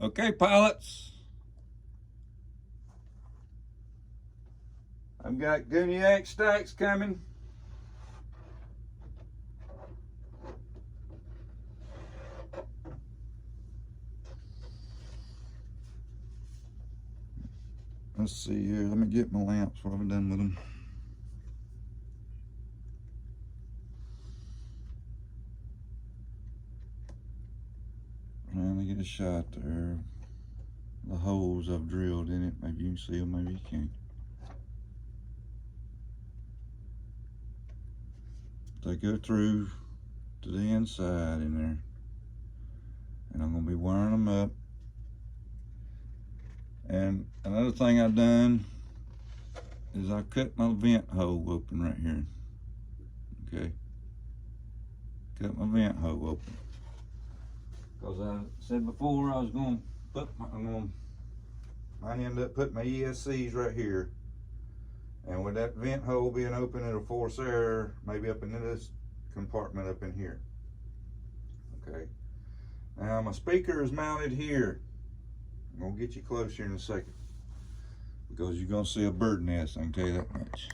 Okay, pilots. I've got Gooniac stacks coming. Let's see here. Let me get my lamps. What have I done with them? Let me get a shot there. The holes I've drilled in it. Maybe you can see them, maybe you can't. They go through to the inside in there. And I'm going to be wiring them up. And another thing I've done is I cut my vent hole open right here. Okay. Cut my vent hole open. Because I said before I was going to put I end up putting my ESCs right here. And with that vent hole being open, it'll force air maybe up into this compartment up in here. Okay. Now my speaker is mounted here. I'm gonna get you close here in a second because you're gonna see a bird nest. I can tell you that much.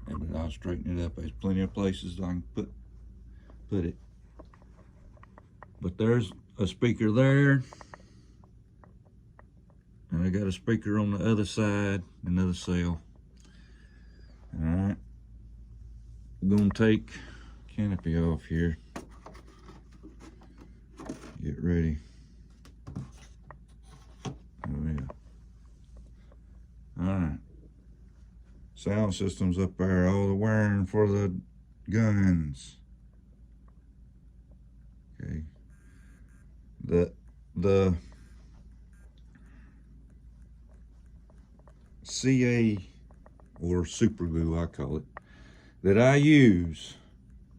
Yeah, but I'll straighten it up. There's plenty of places I can put it. But there's a speaker there, and I got a speaker on the other side, another cell. All right, I'm gonna take canopy off here. Get ready. Oh yeah. All right. Sound system's up there. All the wiring for the guns. Okay. The CA or super glue, I call it, that I use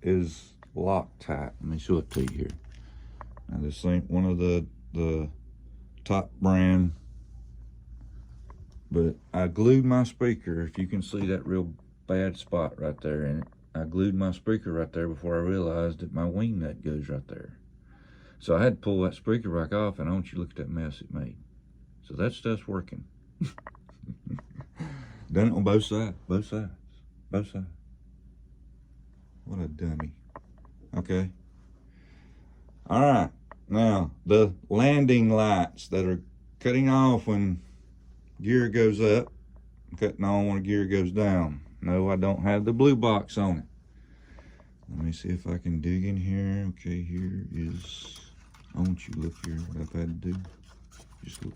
is Loctite. Let me show it to you here. Now this ain't one of the top brand, but I glued my speaker. If you can see that real bad spot right there in it, I glued my speaker right there before I realized that my wing nut goes right there. So I had to pull that speaker back off, and I want you to look at that mess it made. So that stuff's working. Done it on both sides, both sides. What a dummy. Okay. All right. Now, the landing lights that are cutting off when gear goes up, cutting on when gear goes down. No, I don't have the blue box on it. Let me see if I can dig in here. Okay, here is, I want you to look here what I've had to do. Just look.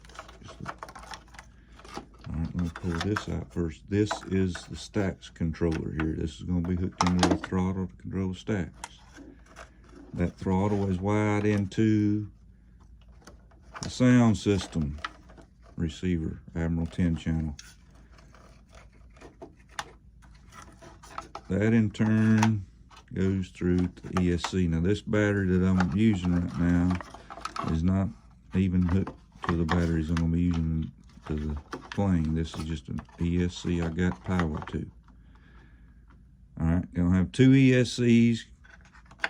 All right, let me pull this out first. This is the stacks controller here. This is going to be hooked into the throttle to control the stacks. That throttle is wired into the sound system receiver, Admiral 10 channel. That in turn goes through to the ESC. Now this battery that I'm using right now is not even hooked to the batteries I'm going to be using to the plane. This is just an ESC I got power to. Alright, gonna have two ESCs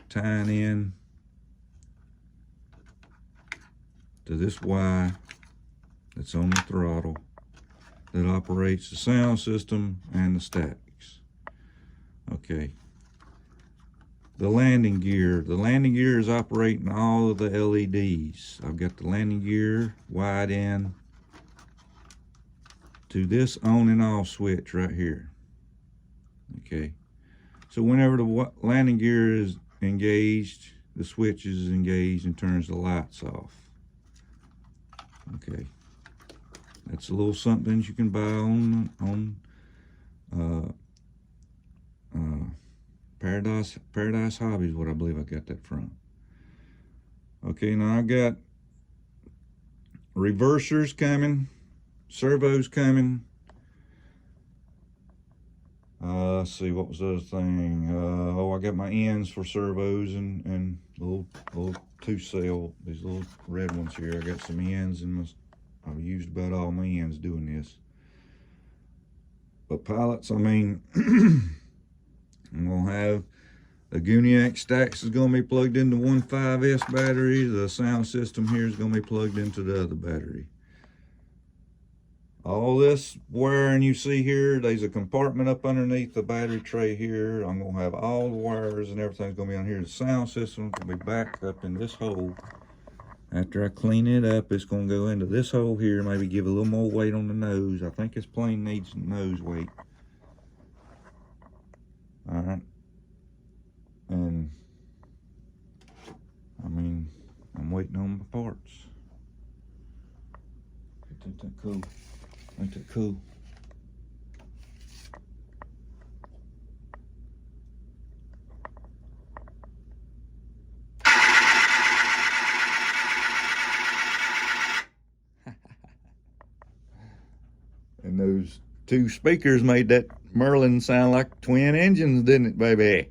tying in to this Y that's on the throttle that operates the sound system and the stacks. Okay. The landing gear is operating all of the LEDs. I've got the landing gear wired in to this on and off switch right here. Okay. So whenever the landing gear is engaged, the switch is engaged and turns the lights off. Okay. That's a little something you can buy on Paradise Hobbies, what I believe I got that from. Okay, now I got reversers coming, servos coming. Let's see, what was the other thing? I got my ends for servos and little two cell, these little red ones here. I got some ends and I've used about all my ends doing this. But pilots, I mean, I'm gonna have The Guniac stacks is going to be plugged into 1.5S battery. The sound system here is going to be plugged into the other battery. All this wiring you see here, there's a compartment up underneath the battery tray here. I'm going to have all the wires and everything's going to be on here. The sound system will be back up in this hole. After I clean it up, it's going to go into this hole here, maybe give a little more weight on the nose. I think this plane needs some nose weight. All right. And I mean, I'm waiting on my parts. Ain't that cool? Ain't that cool? And those two speakers made that Merlin sound like twin engines, didn't it, baby?